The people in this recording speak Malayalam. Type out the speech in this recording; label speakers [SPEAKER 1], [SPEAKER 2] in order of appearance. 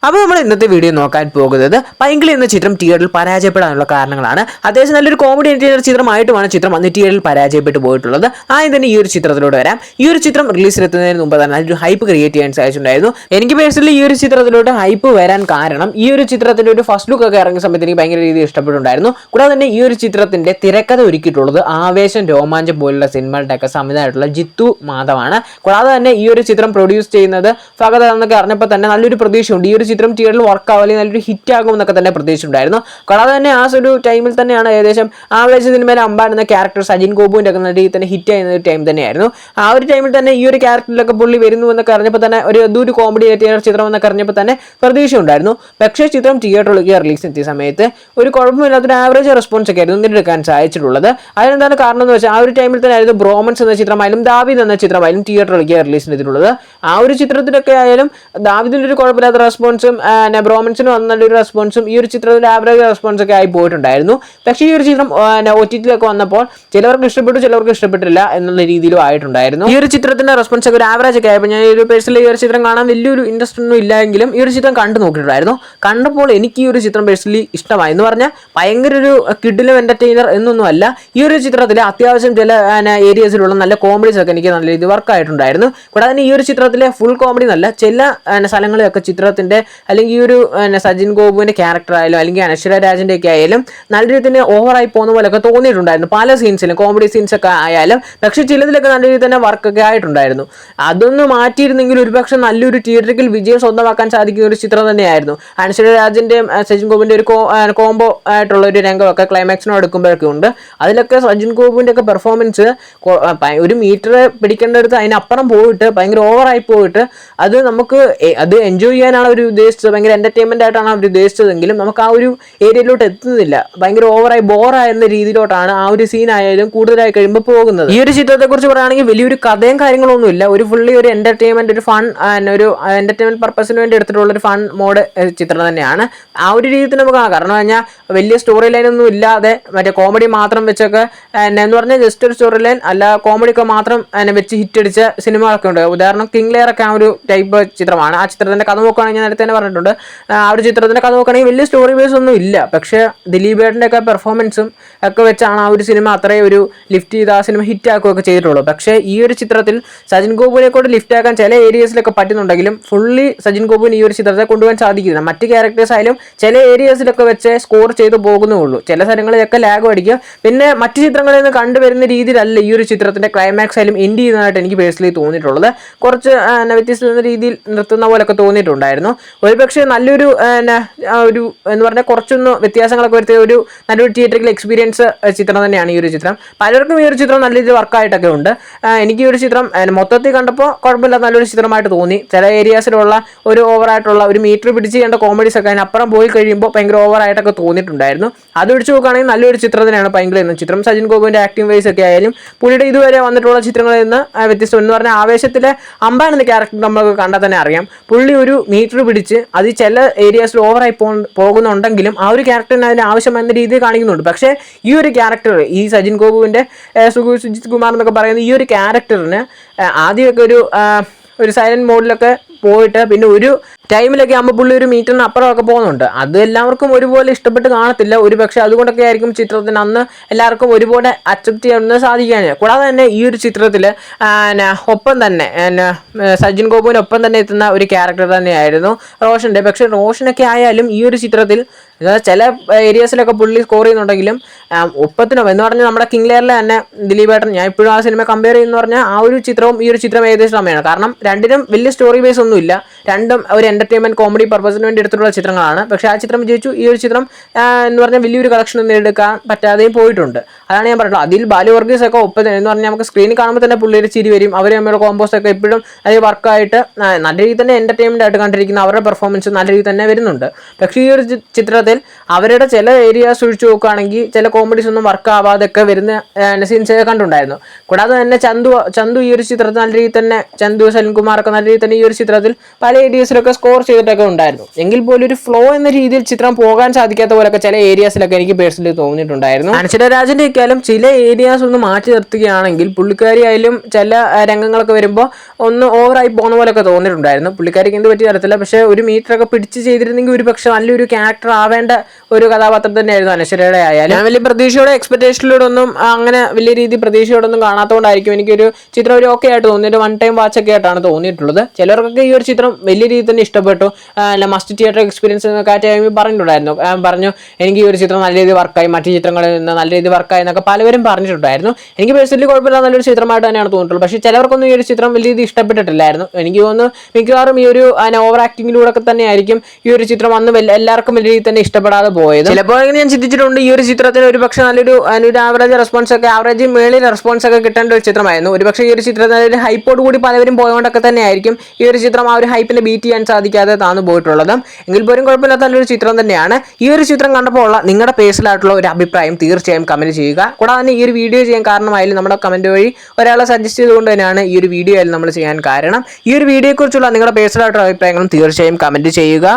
[SPEAKER 1] അപ്പോൾ നമ്മൾ ഇന്നത്തെ വീഡിയോ നോക്കാൻ പോകുന്നത് പൈങ്കിളി എന്ന ചിത്രം തിയേറ്ററിൽ പരാജയപ്പെടാനുള്ള കാരണങ്ങളാണ്. അത്യാവശ്യം നല്ലൊരു കോമഡി ചിത്രമായിട്ടുമാണ് ചിത്രം അന്ന് തിയേറ്ററിൽ പരാജയപ്പെട്ടു പോയിട്ടുള്ളത്. ആദ്യം തന്നെ ഈ ഒരു ചിത്രത്തിലൂടെ വരാം. ഈ ഒരു ചിത്രം റിലീസിലെത്തുന്നതിന് മുമ്പ് തന്നെ നല്ലൊരു ഹൈപ്പ് ക്രിയേറ്റ് ചെയ്യാൻ സാധിച്ചിട്ടുണ്ടായിരുന്നു. എനിക്ക് പേഴ്സണലി ഈ ഒരു ചിത്രത്തിലോട്ട് ഹൈപ്പ് വരാൻ കാരണം ഈ ഒരു ചിത്രത്തിന്റെ ഒരു ഫസ്റ്റ് ലുക്ക് ഒക്കെ ഇറങ്ങിയ സമയത്ത് എനിക്ക് ഭയങ്കര രീതിയിൽ ഇഷ്ടപ്പെട്ടുണ്ടായിരുന്നു. കൂടാതെ തന്നെ ഈ ഒരു ചിത്രത്തിന്റെ തിരക്കഥ ഒരുക്കിയിട്ടുള്ളത് ആവേശം, രോമാഞ്ചം പോലുള്ള സിനിമകളുടെ ഒക്കെ സംവിധാനമായിട്ടുള്ള ജിത്തു മാധവാണ്. കൂടാതെ തന്നെ ഈ ഒരു ചിത്രം പ്രൊഡ്യൂസ് ചെയ്യുന്നത് ഫഹദ് എന്നൊക്കെ അറിഞ്ഞപ്പോൾ തന്നെ നല്ലൊരു പ്രതീക്ഷയുണ്ട് ഈ ഒരു ചിത്രം തിയേറ്ററിൽ വർക്ക് ആവുക, അല്ലെങ്കിൽ നല്ലൊരു ഹിറ്റ് ആകും എന്നൊക്കെ തന്നെ പ്രതീക്ഷിച്ചിട്ടുണ്ടായിരുന്നു. കൂടാതെ തന്നെ ആ ഒരു ടൈമിൽ തന്നെയാണ് ഏകദേശം ആവേശ സിനിമയിൽ അമ്പാൻ എന്ന ക്യാരക്ടർ സജിൻ ഗോപുവിൻ്റെ ഒക്കെ നല്ല രീതിയിൽ തന്നെ ഹിറ്റ് ചെയ്യുന്ന ഒരു ടൈം തന്നെയായിരുന്നു. ആ ഒരു ടൈമിൽ തന്നെ ഈ ഒരു ക്യാരക്ടറിലൊക്കെ പുള്ളി വരുന്നു എന്നൊക്കെ അറിഞ്ഞപ്പോൾ തന്നെ ഒരു കോമഡി ചിത്രം എന്നൊക്കെ അറിഞ്ഞപ്പോൾ തന്നെ പ്രതീക്ഷ ഉണ്ടായിരുന്നു. പക്ഷേ ചിത്രം തിയേറ്ററിലേക്ക് റിലീസ് എത്തിയ സമയത്ത് ഒരു കുഴപ്പമില്ലാത്തൊരു ആവറേജ് റെസ്പോൺസ് ഒക്കെ ആയിരുന്നു എടുക്കാൻ സാധിച്ചിട്ടുള്ളത്. അതിനെന്താണ് കാരണം എന്ന് വെച്ചാൽ ആ ഒരു ടൈമിൽ തന്നെ ആയിരുന്നു ബ്രോമൻസ് എന്ന ചിത്രമായാലും ദാവീദ് എന്ന ചിത്രമായാലും തിയേറ്ററിലേക്ക് റിലീസ് ചെയ്തിട്ടുള്ളത്. ആ ഒരു ചിത്രത്തിലൊക്കെ ആയാലും ദാവീദിൻ്റെ ഒരു കുഴപ്പമില്ലാത്ത റെസ്പോൺസും ബ്രോമൻസിന് നല്ലൊരു റെസ്പോൺസും ഈ ഒരു ചിത്രത്തിൽ ആവറേജ് റെസ്പോൺസ് ഒക്കെ ആയി പോയിട്ടുണ്ടായിരുന്നു. പക്ഷേ ഈ ഒരു ചിത്രം OTT-ലേക്ക് വന്നപ്പോൾ ചിലവർക്ക് ഇഷ്ടപ്പെട്ടു, ചിലവർക്ക് ഇഷ്ടപ്പെട്ടില്ല എന്നുള്ള രീതിയിലും ആയിട്ടുണ്ടായിരുന്നു. ഈ ഒരു ചിത്രത്തിന്റെ റെസ്പോൺസ് ഒക്കെ ഒരു ആവറേജ് ഒക്കെ ആയപ്പോൾ ഞാൻ ഒരു പേഴ്സണലി ഈ ഒരു ചിത്രം കാണാൻ വലിയൊരു ഇൻട്രസ്റ്റ് ഒന്നും ഇല്ലെങ്കിലും ഈ ഒരു ചിത്രം കണ്ടു നോക്കിയിട്ടുണ്ടായിരുന്നു. കണ്ടപ്പോൾ എനിക്ക് ഈ ഒരു ചിത്രം പേഴ്സണലി ഇഷ്ടമായി എന്ന് പറഞ്ഞാൽ ഭയങ്കര ഒരു കിഡിലും എന്റർടൈനർ എന്നൊന്നുമല്ല. ഈ ഒരു ചിത്രത്തിൽ അത്യാവശ്യം ചില ഏരിയസിലുള്ള നല്ല കോമഡീസ് ഒക്കെ എനിക്ക് നല്ല രീതിയിൽ വർക്ക് ആയിട്ടുണ്ടായിരുന്നു. കൂടാതെ തന്നെ ഈ ഒരു ചിത്രത്തിലെ ഫുൾ കോമഡി എന്നല്ല, ചില സ്ഥലങ്ങളിലൊക്കെ ചിത്രത്തിന്റെ അല്ലെങ്കിൽ ഈ ഒരു സജിൻ ഗോപുവിന്റെ ക്യാരക്ടർ ആയാലും അല്ലെങ്കിൽ അനശ്വര രാജന്റെ ഒക്കെ ആയാലും നല്ല രീതിയിൽ ഓവറായി പോകുന്ന പോലെയൊക്കെ തോന്നിയിട്ടുണ്ടായിരുന്നു പല സീൻസിലും, കോമഡി സീൻസ് ഒക്കെ ആയാലും. പക്ഷെ ചിലതിലൊക്കെ നല്ല രീതിയിൽ തന്നെ വർക്കൊക്കെ ആയിട്ടുണ്ടായിരുന്നു. അതൊന്ന് മാറ്റിയിരുന്നെങ്കിൽ ഒരുപക്ഷെ നല്ലൊരു തിയേറ്ററിക്കൽ വിജയം സ്വന്തമാക്കാൻ സാധിക്കുന്ന ഒരു ചിത്രം തന്നെയായിരുന്നു. അനശ്വര രാജന്റെയും സജിൻ ഗോപുവിന്റെ ഒരു കോംബോ ആയിട്ടുള്ള ഒരു രംഗമൊക്കെ ക്ലൈമാക്സിനോ എടുക്കുമ്പോഴൊക്കെ ഉണ്ട്. അതിലൊക്കെ സജിൻ ഗോപുവിന്റെ ഒക്കെ പെർഫോമൻസ് ഒരു മീറ്റർ പിടിക്കേണ്ടടുത്ത് അതിനപ്പുറം പോയിട്ട് ഭയങ്കര ഓവറായി പോയിട്ട് അത് നമുക്ക് അത് എൻജോയ് ചെയ്യാനാണ് അവർ ഉദ്ദേശിച്ചത്, ഭയങ്കര എന്റർടൈൻമെന്റ് ആയിട്ടാണ് അവർ ഉദ്ദേശിച്ചതെങ്കിലും നമുക്ക് ആ ഒരു ഏരിയയിലോട്ട് എത്തുന്നില്ല. ഭയങ്കര ഓവറായി ബോറായിരുന്ന രീതിയിലോട്ടാണ് ആ ഒരു സീൻ ആയാലും കൂടുതലായി കഴിയുമ്പോൾ പോകുന്നത്. ഈ ഒരു ചിത്രത്തെ കുറിച്ച് പറയുകയാണെങ്കിൽ വലിയൊരു കഥയും കാര്യങ്ങളൊന്നുമില്ല, ഒരു ഫുള്ളി ഒരു എന്റർടൈൻമെന്റ്, ഒരു ഫൺ, ഒരു എന്റർടൈൻമെന്റ് പർപ്പസിന് വേണ്ടി എടുത്തിട്ടുള്ള ഒരു ഫൺ മോഡ് ചിത്രം തന്നെയാണ്. ആ ഒരു രീതിയിൽ നമുക്ക് കാണാം. കാരണം കഴിഞ്ഞാൽ വലിയ സ്റ്റോറി ലൈൻ ഒന്നും ഇല്ലാതെ മറ്റേ കോമഡി മാത്രം വെച്ചൊക്കെ എന്ന് പറഞ്ഞാൽ ജസ്റ്റ് ഒരു സ്റ്റോറി ലൈൻ അല്ല, കോമഡി ഒക്കെ മാത്രം വെച്ച് ഹിറ്റ് അടിച്ച സിനിമകളൊക്കെ ഉണ്ട്. ഉദാഹരണം കിങ് ലെയർ ഒക്കെ ആ ഒരു ടൈപ്പ് ചിത്രമാണ്. ആ ചിത്രത്തിന്റെ കഥ നോക്കുകയാണെങ്കിൽ ഞാൻ നേരത്തെ തന്നെ പറഞ്ഞിട്ടുണ്ട്, ആ ഒരു ചിത്രത്തിന്റെ കഥ നോക്കുകയാണെങ്കിൽ വലിയ സ്റ്റോറി ബേസ് ഒന്നും ഇല്ല. പക്ഷേ ദിലീപേട്ടൻ്റെ ഒക്കെ പെർഫോമൻസും ഒക്കെ വെച്ചാണ് ആ ഒരു സിനിമ അത്രയും ഒരു ലിഫ്റ്റ് ചെയ്ത് ആ സിനിമ ഹിറ്റ് ആക്കുകയൊക്കെ ചെയ്തിട്ടുള്ളൂ. പക്ഷേ ഈ ഒരു ചിത്രത്തിൽ സജിൻ ഗോപുവിനെ കൊണ്ട് ലിഫ്റ്റ് ആക്കാൻ ചില ഏരിയസിലൊക്കെ പറ്റുന്നുണ്ടെങ്കിലും ഫുള്ളി സജിൻ ഗോപുവിന് ഈ ഒരു ചിത്രത്തെ കൊണ്ടുപോകാൻ സാധിക്കില്ല. മറ്റ് ക്യാരക്ടേഴ്സ് ആയാലും ചില ഏരിയസിലൊക്കെ വെച്ച് സ്കോർ ചെയ്ത് പോകുന്നേ ഉള്ളൂ. ചില സ്ഥലങ്ങളിലൊക്കെ ലാഗ് അടിക്കുക. പിന്നെ മറ്റ് ചിത്രങ്ങളിൽ നിന്ന് കണ്ടുവരുന്ന രീതിയിലല്ല ഈ ഒരു ചിത്രത്തിന്റെ ക്ലൈമാക്സ് ആയാലും എൻഡ് ചെയ്യുന്നതായിട്ട് എനിക്ക് പേഴ്സണലി തോന്നിയിട്ടുള്ളത്. കുറച്ച് വ്യത്യസ്ത രീതിയിൽ നിർത്തുന്ന പോലൊക്കെ തോന്നിയിട്ടുണ്ടായിരുന്നു. ഒരുപക്ഷെ നല്ലൊരു ഒരു എന്ന് പറഞ്ഞാൽ കുറച്ചൊന്ന് വ്യത്യാസങ്ങളൊക്കെ വരുത്തിയ ഒരു നല്ലൊരു തിയേറ്ററിക്കൽ എക്സ്പീരിയൻസ് ചിത്രം തന്നെയാണ് ഈ ഒരു ചിത്രം. പലർക്കും ഈ ഒരു ചിത്രം നല്ല രീതിയിൽ വർക്കായിട്ടൊക്കെ ഉണ്ട്. എനിക്ക് ഈ ഒരു ചിത്രം മൊത്തത്തിൽ കണ്ടപ്പോൾ കുഴപ്പമില്ല, നല്ലൊരു ചിത്രമായിട്ട് തോന്നി. ചില ഏരിയാസിലുള്ള ഒരു ഓവറായിട്ടുള്ള ഒരു മീറ്റർ പിടിച്ച് ചെയ്യേണ്ട കോമഡീസ് ഒക്കെ അതിനപ്പുറം പോയി കഴിയുമ്പോൾ ഭയങ്കര ഓവറായിട്ടൊക്കെ തോന്നിയിട്ടുണ്ടായിരുന്നു. അത് പിടിച്ച് നോക്കുകയാണെങ്കിൽ നല്ലൊരു ചിത്രം തന്നെയാണ് പൈങ്കിളി എന്ന ചിത്രം. സജിൻ ഗോപുവിൻ്റെ ആക്ടിംഗ് വൈസ് ഒക്കെ ആയാലും പുള്ളിയുടെ ഇതുവരെ വന്നിട്ടുള്ള ചിത്രങ്ങളിൽ നിന്ന് വ്യത്യസ്തം എന്ന് പറഞ്ഞാൽ ആവേശത്തിലെ അമ്പാൻ എന്ന ക്യാരക്ടർ നമുക്ക് കണ്ടാൽ തന്നെ അറിയാം. പുള്ളി ഒരു മീറ്റർ പിടിച്ച് അത് ചില ഏരിയാസിൽ ഓവറായി പോകുന്നുണ്ടെങ്കിലും ആ ഒരു ക്യാരക്ടറിന് അതിന് ആവശ്യമെന്ന രീതിയിൽ കാണിക്കുന്നുണ്ട്. പക്ഷേ ഈ ഒരു ക്യാരക്ടർ, ഈ സജിൻ ഗോപുവിൻ്റെ സുജിത് കുമാർ എന്നൊക്കെ പറയുന്ന ഈ ഒരു ക്യാരക്ടറിന് ആദ്യമൊക്കെ ഒരു സൈലന്റ് മോഡിലൊക്കെ പോയിട്ട് പിന്നെ ഒരു ടൈമിലൊക്കെ ആകുമ്പോൾ പുള്ളി ഒരു മീറ്ററിന് അപ്പുറമൊക്കെ പോകുന്നുണ്ട്. അത് എല്ലാവർക്കും ഒരുപോലെ ഇഷ്ടപ്പെട്ട് കാണത്തില്ല. ഒരു പക്ഷേ അതുകൊണ്ടൊക്കെ ആയിരിക്കും ചിത്രത്തിന് അന്ന് എല്ലാവർക്കും ഒരുപോലെ അക്സെപ്റ്റ് ചെയ്യാൻ സാധിക്കാന്. കൂടാതെ തന്നെ ഈ ഒരു ചിത്രത്തിൽ ഒപ്പം തന്നെ സജിൻ ഗോപുവിനൊപ്പം തന്നെ എത്തുന്ന ഒരു ക്യാരക്ടർ തന്നെയായിരുന്നു റോഷൻ്റെ. പക്ഷേ റോഷനൊക്കെ ആയാലും ഈ ഒരു ചിത്രത്തിൽ ചില ഏരിയസിലൊക്കെ പുള്ളി സ്കോർ ചെയ്യുന്നുണ്ടെങ്കിലും ഒപ്പത്തിനോ എന്ന് പറഞ്ഞാൽ നമ്മുടെ കിങ് ലെയറിലെ തന്നെ ദിലീപേട്ടൻ, ഞാൻ ഇപ്പോഴും ആ സിനിമ കമ്പയർ ചെയ്യുന്നു പറഞ്ഞാൽ ആ ഒരു ചിത്രവും ഈ ഒരു ചിത്രം ഏകദേശം സമയമാണ്. കാരണം രണ്ടിനും വലിയ സ്റ്റോറി ബേസ് ഒന്നുമില്ല, രണ്ടും ഒരു എന്റർടൈൻമെന്റ് കോമഡി പർപ്പസിന് വേണ്ടി എടുത്തിട്ടുള്ള ചിത്രങ്ങളാണ്. പക്ഷേ ആ ചിത്രം വിജയിച്ചു. ഈ ഒരു ചിത്രം എന്ന് പറഞ്ഞാൽ വലിയൊരു കളക്ഷൻ ഒന്നും എടുക്കാൻ പറ്റാതെയും പോയിട്ടുണ്ട്. അതാണ് ഞാൻ പറഞ്ഞത്. അതിൽ ബാലു വർഗീസ് ഒക്കെ ഒപ്പം എന്ന് പറഞ്ഞാൽ നമുക്ക് സ്ക്രീനിൽ കാണുമ്പോൾ തന്നെ പുള്ളിയുടെ ചിരി വരും. അവർ തമ്മിലുള്ള കോമ്പോസ് ഒക്കെ എപ്പോഴും അത് വർക്കായിട്ട് നല്ല രീതിയിൽ തന്നെ എന്റർടൈൻമെന്റ് ആയിട്ട് കണ്ടിരിക്കുന്ന അവരുടെ പെർഫോമൻസ് നല്ല രീതിയിൽ തന്നെ വരുന്നുണ്ട്. പക്ഷേ ഈ ഒരു ചിത്രത്തിൽ അവരുടെ ചില ഏരിയാസ് ഒഴിച്ചു നോക്കുകയാണെങ്കിൽ ചില കോമഡീസ് ഒന്നും വർക്ക് ആവാതൊക്കെ വരുന്ന സീൻസ് കണ്ടുണ്ടായിരുന്നു. കൂടാതെ തന്നെ ചന്തു ഈ ഒരു ചിത്രത്തിൽ നല്ല രീതിയിൽ തന്നെ ചന്തു സലിൻകുമാറൊക്കെ നല്ല രീതിയിൽ തന്നെ ഈ ഒരു ചിത്രത്തിൽ പല ഏരിയസിലൊക്കെ സ്കോർ ചെയ്തിട്ടൊക്കെ ഉണ്ടായിരുന്നു. എങ്കിൽ പോലും ഒരു ഫ്ലോ എന്ന രീതിയിൽ ചിത്രം പോകാൻ സാധിക്കാത്ത പോലൊക്കെ ചില ഏരിയാസിലൊക്കെ എനിക്ക് പേഴ്സണലി തോന്നിയിട്ടുണ്ടായിരുന്നു. അനശ്വര രാജന്റെ ഒക്കെയാലും ചില ഏരിയാസ് ഒന്ന് മാറ്റി നിർത്തുകയാണെങ്കിൽ പുള്ളിക്കാരി ആയാലും ചില രംഗങ്ങളൊക്കെ വരുമ്പോൾ ഒന്ന് ഓവറായി പോകുന്ന പോലെയൊക്കെ തോന്നിയിട്ടുണ്ടായിരുന്നു. പുള്ളിക്കാരിക്ക് എന്ത് പറ്റി തരത്തില്ല, പക്ഷേ ഒരു മീറ്ററൊക്കെ പിടിച്ച് ചെയ്തിരുന്നെങ്കിൽ ഒരു പക്ഷേ നല്ലൊരു ക്യാരക്ടർ ആവേണ്ട ഒരു കഥാപാത്രം തന്നെയായിരുന്നു അനശ്വരയുടെ ആയാലും. ഞാൻ വലിയ പ്രതീക്ഷയോടെ എക്സ്പെക്ടേഷനിലൂടെ ഒന്നും അങ്ങനെ വലിയ രീതി പ്രതീക്ഷയോടൊന്നും കാണാത്തതുകൊണ്ടായിരിക്കും എനിക്കൊരു ചിത്രം ഒരു ഓക്കെ ആയിട്ട് തോന്നി, ഒരു വൺ ടൈം വാച്ച് ഒക്കെ ആയിട്ടാണ് തോന്നിയിട്ടുള്ളത്. ചിലർക്കൊക്കെ ഈ ഒരു ചിത്രം വലിയ രീതിയിൽ തന്നെ ഇഷ്ടപ്പെട്ടു. മസ്റ്റ് തിയേറ്റർ എക്സ്പീരിയൻസ് എന്നൊക്കെ ആ ടൈമിൽ പറഞ്ഞിട്ടുണ്ടായിരുന്നു. പറഞ്ഞു എനിക്ക് ഈ ഒരു ചിത്രം നല്ല രീതിയിൽ വർക്കായി, മറ്റു ചിത്രങ്ങളിൽ നിന്ന് നല്ല രീതിയിൽ വർക്കായി എന്നൊക്കെ പലവരും പറഞ്ഞിട്ടുണ്ടായിരുന്നു. എനിക്ക് പേഴ്സണലി കുഴപ്പമില്ല, നല്ലൊരു ചിത്രമായിട്ട് തന്നെയാണ് തോന്നിയിട്ടുള്ളത്. പക്ഷേ ചിലവർക്കൊന്നും ഈ ഒരു ചിത്രം വലിയ രീതിയിൽ ഇഷ്ടപ്പെട്ടിട്ടില്ലായിരുന്നു. എനിക്ക് തോന്നുന്നു മിക്കവാറും ഈ ഒരു ഓവർ ആക്ടിങ്ങിലൂടെ ഒക്കെ തന്നെ ആയിരിക്കും ഈ ഒരു ചിത്രം അന്ന് എല്ലാവർക്കും വലിയ രീതിയിൽ തന്നെ ഇഷ്ടപ്പെടാതെ പോയത്. ചിലപ്പോൾ ഞാൻ ചിന്തിച്ചിട്ടുണ്ട് ഈ ഒരു ചിത്രത്തിന് ഒരു പക്ഷേ നല്ലൊരു ആവറേജ് റെസ്പോൺസ് ഒക്കെ, ആവറേജ് മേളിൽ റെസ്പോൺസ് ഒക്കെ കിട്ടേണ്ട ഒരു ചിത്രമായിരുന്നു. ഒരു പക്ഷേ ഈ ഒരു ചിത്രത്തിൽ ഒരു ഹൈപ്പോട് കൂടി പലവരും പോയതുകൊണ്ടൊക്കെ തന്നെ ആയിരിക്കും ഈ ഒരു ചിത്രം ആ ഒരു ഹൈപ്പിനെ ബീറ്റ് ചെയ്യാൻ സാധിക്കാതെ താന്നു പോയിട്ടുള്ളത്. എങ്കിൽ പോലും കുഴപ്പമില്ലാത്ത നല്ലൊരു ചിത്രം തന്നെയാണ്. ഈ ഒരു ചിത്രം കണ്ടപ്പോൾ ഉള്ള നിങ്ങളുടെ പേഴ്സണലായിട്ടുള്ള ഒരു അഭിപ്രായം തീർച്ചയായും കമന്റ് ചെയ്യുക. കൂടാതെ തന്നെ ഈ ഒരു വീഡിയോ ചെയ്യാൻ കാരണമായാലും നമ്മുടെ കമന്റ് വഴി ഒരാളെ സജസ്റ്റ് ചെയ്തുകൊണ്ട് തന്നെയാണ് ഈ ഒരു വീഡിയോ ആയാലും നമ്മൾ ചെയ്യാൻ കാരണം. ഈ ഒരു വീഡിയോയെക്കുറിച്ചുള്ള നിങ്ങളുടെ പേഴ്സണലായിട്ടുള്ള അഭിപ്രായങ്ങളും തീർച്ചയായും കമന്റ് ചെയ്യുക.